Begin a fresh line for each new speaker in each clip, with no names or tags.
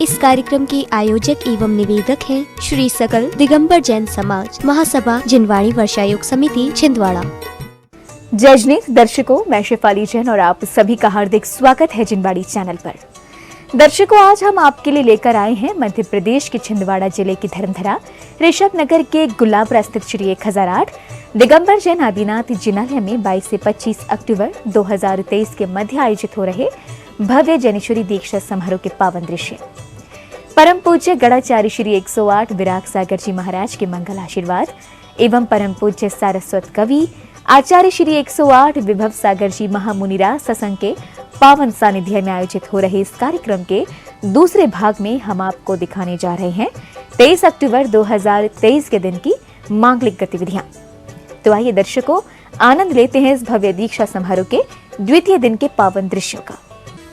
इस कार्यक्रम के आयोजक एवं निवेदक हैं श्री सकल दिगंबर जैन समाज महासभा जिनवाड़ी वर्षायोग समिति छिंदवाड़ा।
जय जिनेंद्र दर्शकों, मैं शेफाली जैन और आप सभी का हार्दिक स्वागत है जिनवाड़ी चैनल पर। दर्शकों, आज हम आपके लिए लेकर आए हैं मध्य प्रदेश के छिंदवाड़ा जिले की धर्मधरा ऋषभ नगर के गुलाबरा स्थित श्री 1008 दिगंबर जैन आदिनाथ जिनालय में 22 से 25 अक्टूबर 2023 के मध्य आयोजित हो रहे भव्य जैनेश्वरी दीक्षा समारोह के पावन दृश्य परम पूज्य गणाचार्य श्री 108 विराग सागर जी महाराज के मंगल आशीर्वाद एवं परम पूज्य सारस्वत कवि आचार्य श्री 108 विभव सागर जी महामुनिराज सत्संग के पावन सानिध्य में आयोजित हो रहे इस कार्यक्रम के दूसरे भाग में हम आपको दिखाने जा रहे हैं 23 अक्टूबर 2023 के दिन की मांगलिक गतिविधियां। तो आइए दर्शकों, आनंद लेते हैं इस भव्य दीक्षा समारोह के द्वितीय दिन के पावन दृश्यों का।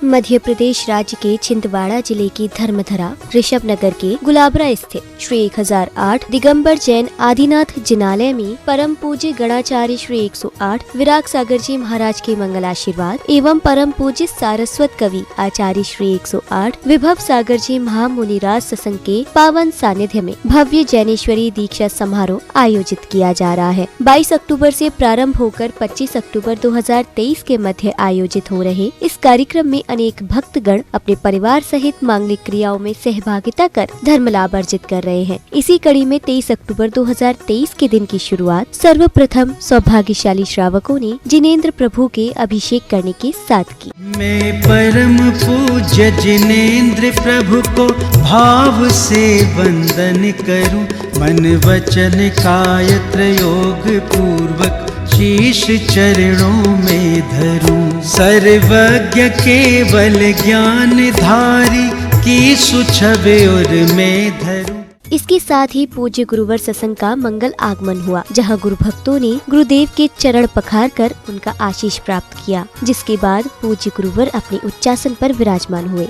मध्य प्रदेश राज्य के छिंदवाड़ा जिले की धर्मधरा ऋषभ नगर के गुलाबरा स्थित श्री 1008 दिगंबर जैन आदिनाथ जिनालय में परम पूज्य गणाचार्य श्री 108 विराग सागर जी महाराज के मंगल आशीर्वाद एवं परम पूज्य सारस्वत कवि आचार्य श्री 108 विभव सागर जी महामुनिराज सत्संग के पावन सानिध्य में भव्य जैनेश्वरी दीक्षा समारोह आयोजित किया जा रहा है। 22 अक्टूबर से प्रारंभ होकर 25 अक्टूबर 2023 के मध्य आयोजित हो रहे इस कार्यक्रम में अनेक भक्तगण अपने परिवार सहित मांगलिक क्रियाओं में सहभागिता कर धर्म लाभ अर्जित कर रहे हैं। इसी कड़ी में 23 अक्टूबर 2023 के दिन की शुरुआत सर्वप्रथम सौभाग्यशाली श्रावकों ने जिनेंद्र प्रभु के अभिषेक करने के साथ की।
मैं परम पूज्य जिनेंद्र प्रभु को भाव से वंदन करूं, मन वचन काय त्रयोग पूर्वक शीश चरणों में धरूं। सर्वज्ञ केवल ज्ञान धारी की सुछवे और मैं धरूं।
इसके साथ ही पूज्य गुरुवर सत्संग का मंगल आगमन हुआ, जहां गुरु भक्तों ने गुरुदेव के चरण पखार कर उनका आशीष प्राप्त किया, जिसके बाद पूज्य गुरुवर अपने उच्चासन पर विराजमान हुए।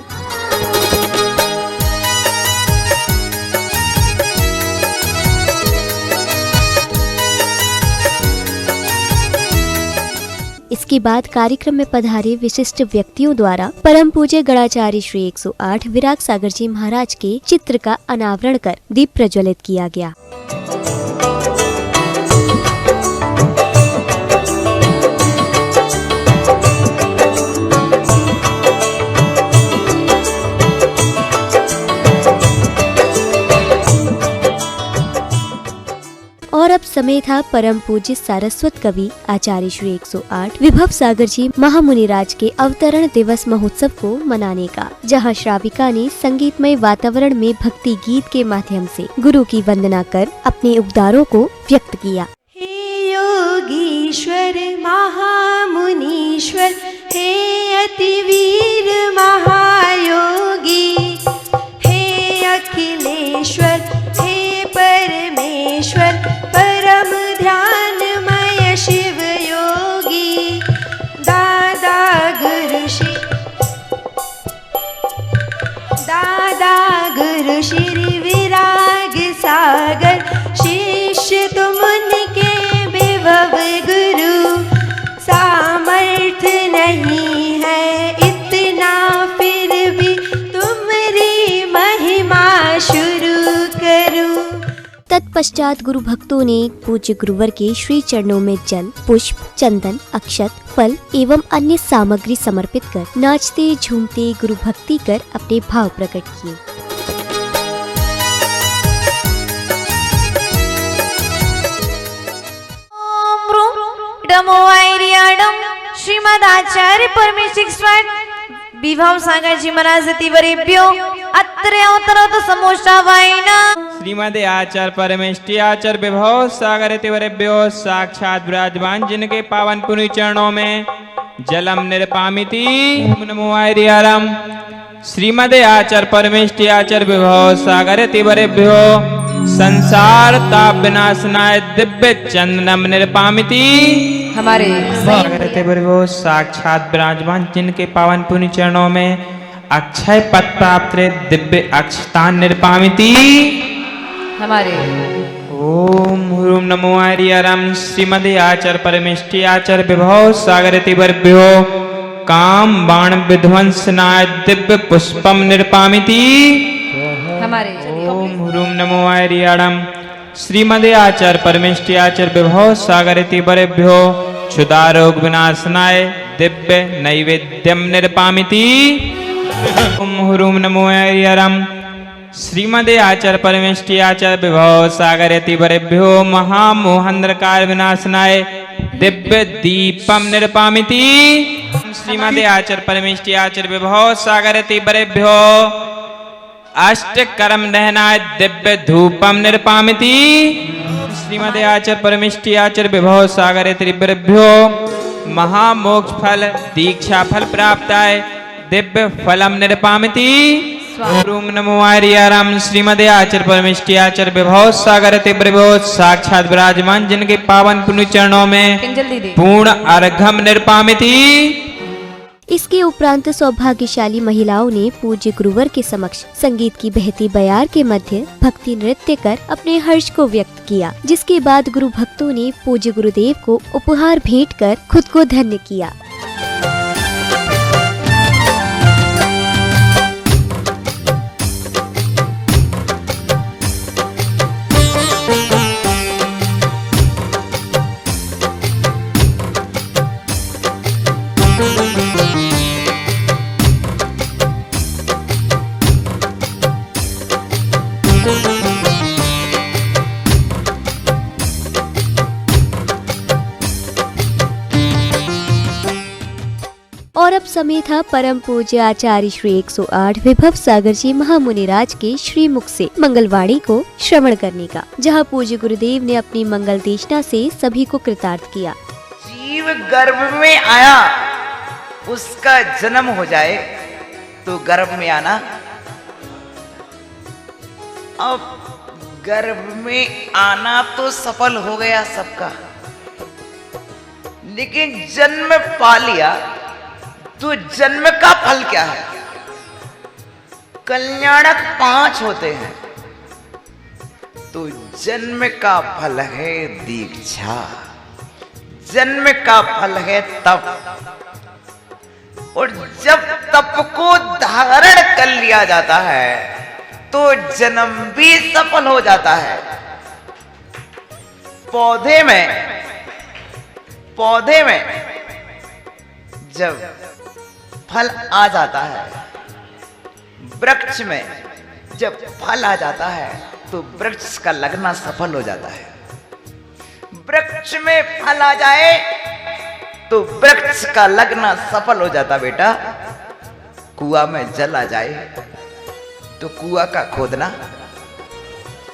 इसके बाद कार्यक्रम में पधारे विशिष्ट व्यक्तियों द्वारा परम पूज्य गणाचार्य श्री 108 विराग सागर जी महाराज के चित्र का अनावरण कर दीप प्रज्वलित किया गया। और अब समय था परम पूज्य सारस्वत कवि आचार्य श्री 108 विभव सागर जी महामुनिराज के अवतरण दिवस महोत्सव को मनाने का, जहां श्राविका ने संगीतमय वातावरण में भक्ति गीत के माध्यम से गुरु की वंदना कर अपने उपदारों को व्यक्त किया।
हे योगीश्वर महामुनीश्वर, हे अतिवीर महायोगी, हे अखिलेश्वर, हे परमेश्वर, परम ध्यानमय शिव योगी, दादा गुरु श्री विराग सागर, शिष्य तुम उनके विभव गुरु, सामर्थ्य नहीं है इतना फिर भी तुम्हारी महिमा शुरू करूं।
तत्पश्चात गुरु भक्तों ने पूज्य गुरुवर के श्री चरणों में जल, पुष्प, चंदन, अक्षत, फल एवं अन्य सामग्री समर्पित कर नाचते झूमते गुरु भक्ति कर अपने भाव प्रकट किए।
श्रीमदाचार्य परमेश्वर विभव सागर जी महाराज तिवरेभ्यो अत्र अवतरतो समोष्टावायन।
श्रीमद आचार्य परमेष्टि आचार्य विभव सागर तिवरेभ्यो साक्षात विराजमान जिनके पावन पुण्य चरणों में जलम निर्पामिति नमो आर्यारम। श्रीमद आचार्य परमेष्टि आचार्य विभव सागर तिवरेभ्यो संसार ताप विनाशनाय दिव्य चंदनम निर्पामिति
हमारे
साक्षात विराजमान जिनके पावन पुण्य चरणों में अक्षय पद प्राप्त दिव्य अक्षतान निर्पामिति
हमारे।
ओम ह्रूम नमो आर्यारम। श्रीमद आचार्य परमेष्टि आचार्य विभव सागर तिवरेभ्यो काम बाण विध्वंसनाय दिव्य पुष्पम निर्पामिति
हमारे
ओम ह्रूम नमो आर्याणम श्रीमदे आचार्य परमेष्टि आचार्य विभव सागरति वरेभ्यो क्षुदारोग विनाशनाय दिव्य नैवेद्यम निर्पामिति ओम ह्रूम नमो आर्याणम श्रीमदे आचार्य परमेष्टि आचार्य विभव सागरति वरेभ्यो महामोहंधकार विनाशनाय दिव्य दीपम निर्पामिति श्रीमदे आचार्य परमेष्टि आचार्य विभव सागरति वरेभ्यो अष्ट कर्म दहनाय दिव्य धूपम निर्पामिति श्रीमदे आचार्य परमेष्टि आचार्य विभव सागरति वरेभ्यो महामोक्ष फल दीक्षा फल प्राप्ताय दिव्य फलम निर्पामिति ओम नमो आर्याराम श्रीमदे आचार्य परमेष्टि आचार्य विभव सागरति वरेभ्यो साक्षात विराजमान जिनके पावन पुण्य चरणों में
जल्दी दे
पूर्ण अर्घम निर्पामिति।
इसके उपरांत सौभाग्यशाली महिलाओं ने पूज्य गुरुवर के समक्ष संगीत की बहती बयार के मध्य भक्ति नृत्य कर अपने हर्ष को व्यक्त किया, जिसके बाद गुरु भक्तों ने पूज्य गुरुदेव को उपहार भेंट कर खुद को धन्य किया। और अब समय था परम पूज्य आचार्य श्री 108 विभव सागर जी महामुनिराज के श्री मुख से मंगलवाणी को श्रवण करने का, जहां पूज्य गुरुदेव ने अपनी मंगल देशना से सभी को कृतार्थ किया।
जीव गर्भ में आया उसका जन्म हो जाए तो गर्भ में आना, अब गर्भ में आना तो सफल हो गया सबका, लेकिन जन्म पा लिया तो जन्म का फल क्या है? कल्याणक 5 होते हैं, तो जन्म का फल है दीक्षा, जन्म का फल है तप, और जब तप को धारण कर लिया जाता है तो जन्म भी सफल हो जाता है। पौधे में जब फल आ जाता है, वृक्ष में जब फल आ जाता है तो वृक्ष का लगना सफल हो जाता है। वृक्ष में फल आ जाए तो वृक्ष का लगना सफल हो जाता बेटा। कुआं में जल आ जाए तो कुआं का खोदना।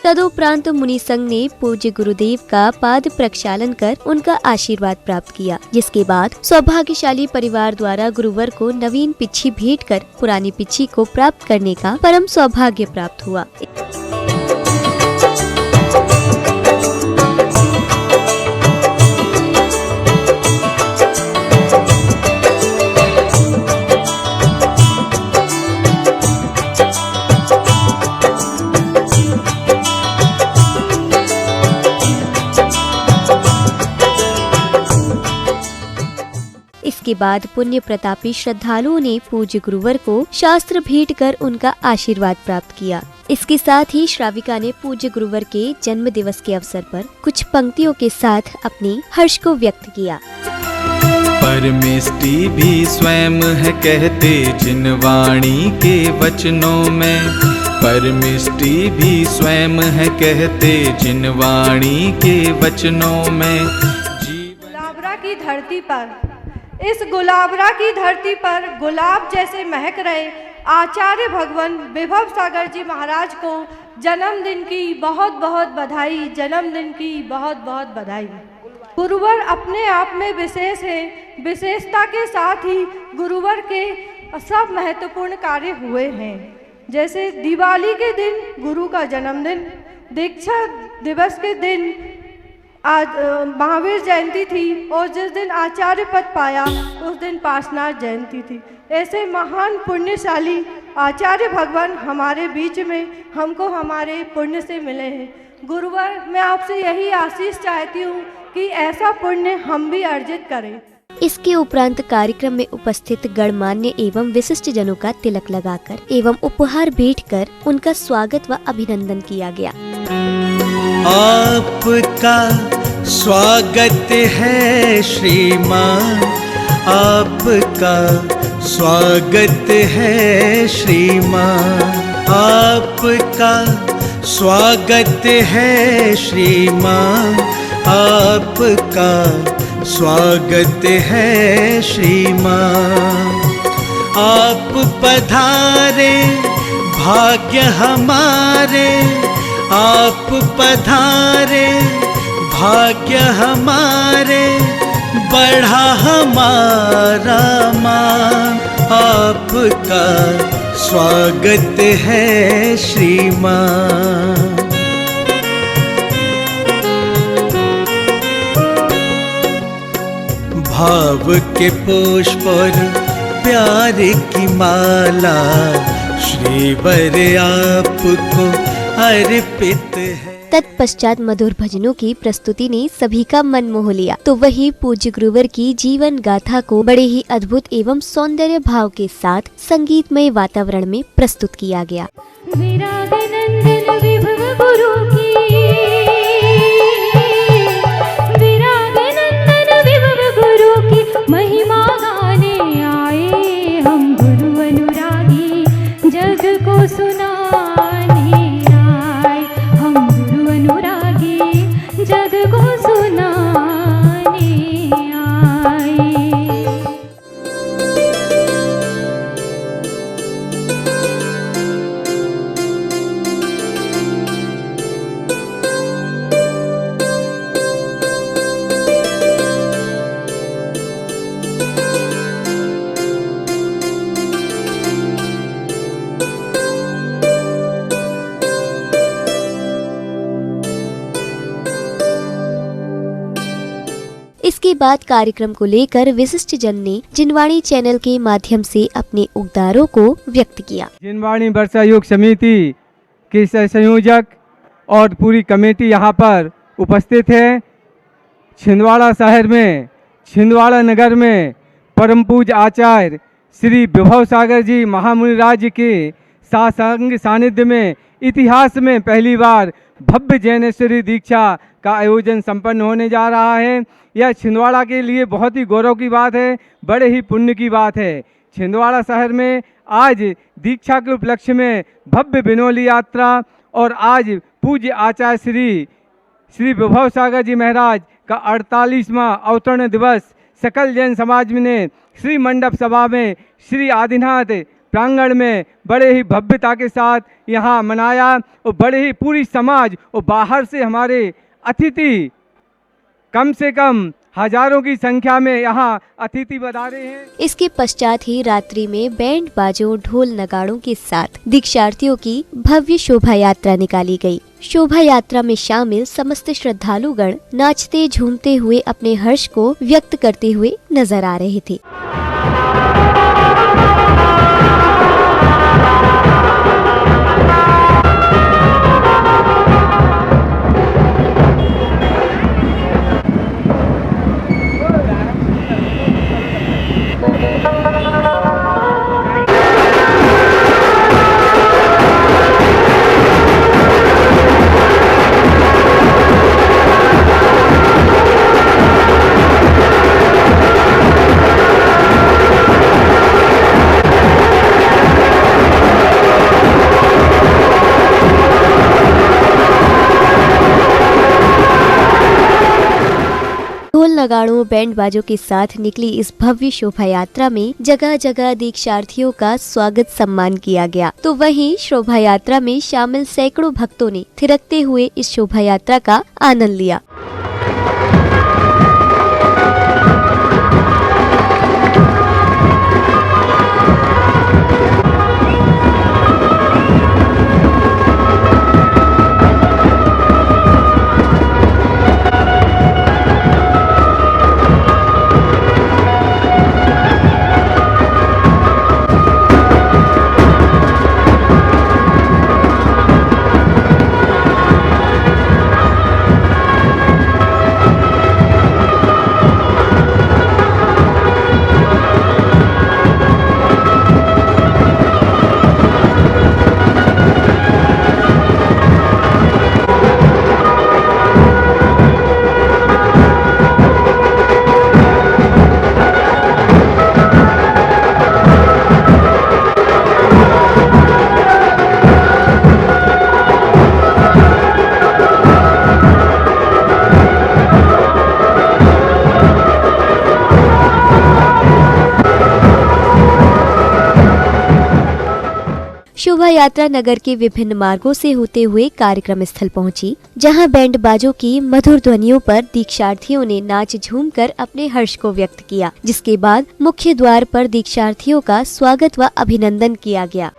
तदुपरांत मुनि संघ ने पूज्य गुरुदेव का पाद प्रक्षालन कर उनका आशीर्वाद प्राप्त किया, जिसके बाद सौभाग्यशाली परिवार द्वारा गुरुवर को नवीन पिच्छी भेंट कर पुरानी पिच्छी को प्राप्त करने का परम सौभाग्य प्राप्त हुआ। इसके बाद पुण्य प्रतापी श्रद्धालुओं ने पूज्य गुरुवर को शास्त्र भेंट कर उनका आशीर्वाद प्राप्त किया। इसके साथ ही श्राविका ने पूज्य गुरुवर के जन्म दिवस के अवसर पर कुछ पंक्तियों के साथ अपनी हर्ष को व्यक्त किया।
परमेष्टि भी स्वयं है कहते जिन वाणी के वचनों में, परमेष्टि भी स्वयं है कहते जिन वाणी के वचनों में।
गुलाबरा की धरती पर, इस गुलाबरा की धरती पर गुलाब जैसे महक रहे आचार्य भगवान विभव सागर जी महाराज को जन्मदिन की बहुत बहुत बधाई, जन्मदिन की बहुत बहुत बधाई। गुरुवर अपने आप में विशेष है, विशेषता के साथ ही गुरुवर के सब महत्वपूर्ण कार्य हुए हैं, जैसे दिवाली के दिन गुरु का जन्मदिन, दीक्षा दिवस के दिन आज महावीर जयंती थी, और जिस दिन आचार्य पद पाया उस दिन पार्श्वनाथ जयंती थी। ऐसे महान पुण्यशाली आचार्य भगवान हमारे बीच में हमको हमारे पुण्य से मिले हैं। गुरुवर, मैं आपसे यही आशीष चाहती हूँ कि ऐसा पुण्य हम भी अर्जित करें।
इसके उपरांत कार्यक्रम में उपस्थित गणमान्य एवं विशिष्ट जनों का तिलक लगाकर एवं उपहार भेंट कर उनका स्वागत व अभिनंदन किया गया।
आपका स्वागत है श्रीमान, आपका स्वागत है श्रीमान, आपका स्वागत है श्रीमान, आपका स्वागत है श्रीमान। आप पधारे भाग्य हमारे, आप पधारे भाग्य हमारे, बढ़ा हमारा मान, आपका स्वागत है श्रीमान। भाव के पुष्प और प्यार की माला श्रीवर आपको अर्पित है।
तत्पश्चात मधुर भजनों की प्रस्तुति ने सभी का मन मोह लिया। तो वही पूज्य गुरुवर की जीवन गाथा को बड़े ही अद्भुत एवं सौंदर्य भाव के साथ संगीतमय वातावरण में प्रस्तुत किया गया।
विरागनंदन विभव गुरु की, विरागनंदन विभव गुरु की महिमा गाने आए हम गुरु अनुरागी, जग को सुनाने आए हम गुरु अनुरागी, जग को सुनाने आए।
इसके बाद कार्यक्रम को लेकर विशिष्ट जन ने जिनवाणी चैनल के माध्यम से अपने उद्गारों को व्यक्त किया।
जिनवाणी वर्षा योग समिति के संयोजक और पूरी कमेटी यहाँ पर उपस्थित है। छिंदवाड़ा शहर में, छिंदवाड़ा नगर में परम पूज्य आचार्य श्री विभव सागर जी महामुनि राज्य के सासंग सानिध्य में इतिहास में पहली बार भव्य जैनेश्वरी दीक्षा का आयोजन संपन्न होने जा रहा है। यह छिंदवाड़ा के लिए बहुत ही गौरव की बात है, बड़े ही पुण्य की बात है। छिंदवाड़ा शहर में आज दीक्षा के उपलक्ष्य में भव्य बिनोली यात्रा और आज पूज्य आचार्य श्री विभव सागर जी महाराज का 48वां अवतरण दिवस सकल जैन समाज ने श्री मंडप सभा में श्री आदिनाथ प्रांगण में बड़े ही भव्यता के साथ यहाँ मनाया और बड़े ही पूरी समाज और बाहर से हमारे अतिथि कम से कम हजारों की संख्या में यहाँ अतिथि पधारे हैं।
इसके पश्चात ही रात्रि में बैंड बाजों ढोल नगाड़ों के साथ दीक्षार्थियों की भव्य शोभा यात्रा निकाली गई। शोभा यात्रा में शामिल समस्त श्रद्धालुगण नाचते झूमते हुए अपने हर्ष को व्यक्त करते हुए नजर आ रहे थे। ढोल नगाड़ों बैंड बाजों के साथ निकली इस भव्य शोभा यात्रा में जगह जगह दीक्षार्थियों का स्वागत सम्मान किया गया। तो वहीं शोभा यात्रा में शामिल सैकड़ों भक्तों ने थिरकते हुए इस शोभा यात्रा का आनंद लिया। शोभा यात्रा नगर के विभिन्न मार्गों से होते हुए कार्यक्रम स्थल पहुंची, जहां बैंड बाजों की मधुर ध्वनियों पर दीक्षार्थियों ने नाच झूम कर अपने हर्ष को व्यक्त किया, जिसके बाद मुख्य द्वार पर दीक्षार्थियों का स्वागत व अभिनंदन किया गया।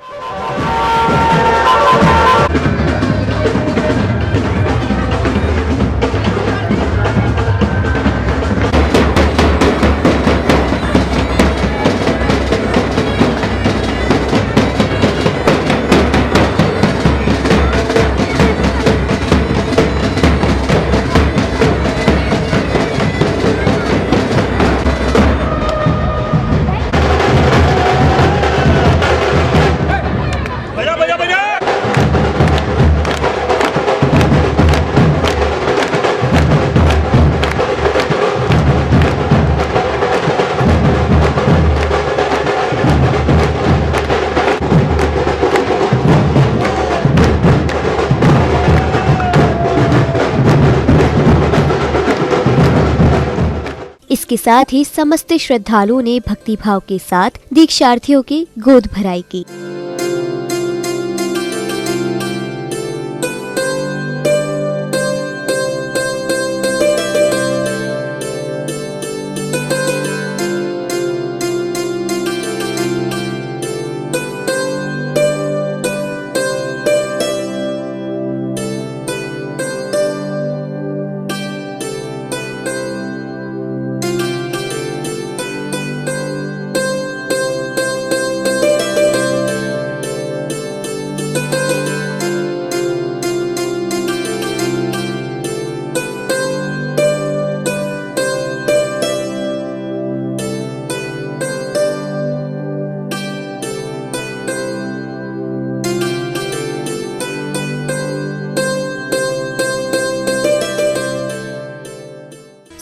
इसके साथ ही समस्त श्रद्धालुओं ने भक्तिभाव के साथ दीक्षार्थियों की गोद भराई की।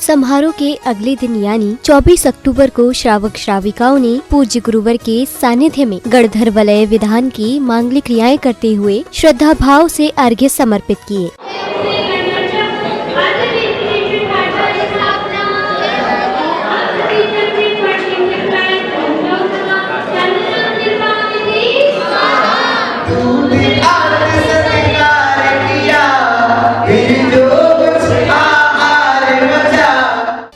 समारोह के अगले दिन यानी 24 अक्टूबर को श्रावक श्राविकाओं ने पूज्य गुरुवर के सानिध्य में गणधर वलय विधान की मांगलिक क्रियाएं करते हुए श्रद्धा भाव से अर्घ्य समर्पित किए।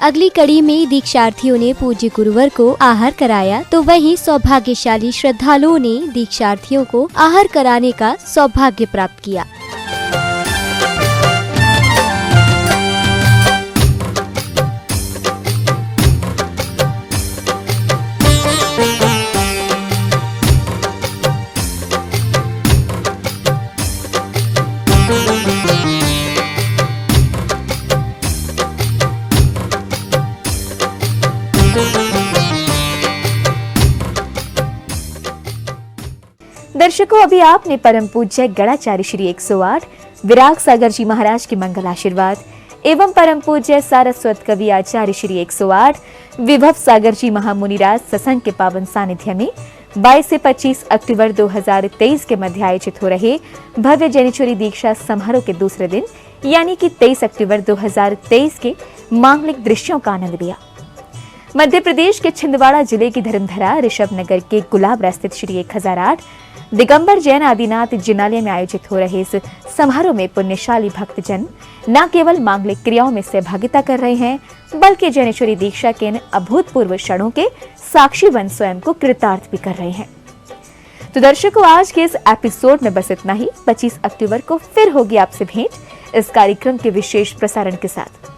अगली कड़ी में दीक्षार्थियों ने पूज्य गुरुवर को आहार कराया, तो वहीं सौभाग्यशाली श्रद्धालुओं ने दीक्षार्थियों को आहार कराने का सौभाग्य प्राप्त किया।
दर्शकों, अभी आपने परम पूज्य गणाचार्य श्री 108 विराग सागर जी महाराज के मंगल आशीर्वाद एवं परम पूज्य सारस्वत कवि आचार्य श्री 108 विभव सागर जी महामुनिराज सत्संग के पावन सानिध्य में 22 से 25 अक्टूबर 2023 के मध्य आयोजित हो रहे भव्य जैनेश्वरी दीक्षा समारोह के दूसरे दिन यानी कि 23 अक्टूबर 2023 के मांगलिक दृश्यों का आनंद लिया। मध्य प्रदेश के छिंदवाड़ा जिले की धर्मधरा ऋषभ नगर के गुलाबरा स्थित श्री 1008 दिगंबर जैन आदिनाथ जिनालय में आयोजित हो रहे इस समारोह में पुण्यशाली भक्तजन न केवल मांगलिक क्रियाओं में सहभागिता कर रहे हैं, बल्कि जैनेश्वरी दीक्षा के इन अभूतपूर्व क्षणों के साक्षी बन स्वयं को कृतार्थ भी कर रहे हैं। तो दर्शकों, आज के इस एपिसोड में बस इतना ही। 25 अक्टूबर को फिर होगी आपसे भेंट इस कार्यक्रम के विशेष प्रसारण के साथ।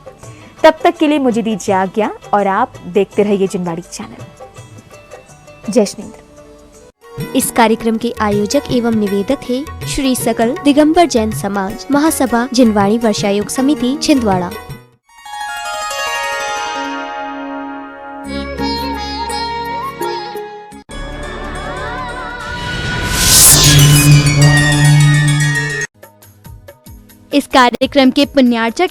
तब तक के लिए मुझे दीजिए आज्ञा और आप देखते रहिए जिनवाड़ी चैनल। जय श्रीन्द्र।
इस कार्यक्रम के आयोजक एवं निवेदक है श्री सकल दिगंबर जैन समाज महासभा जिनवाड़ी वर्षायोग समिति छिंदवाड़ा।
इस कार्यक्रम के पुण्यार्चक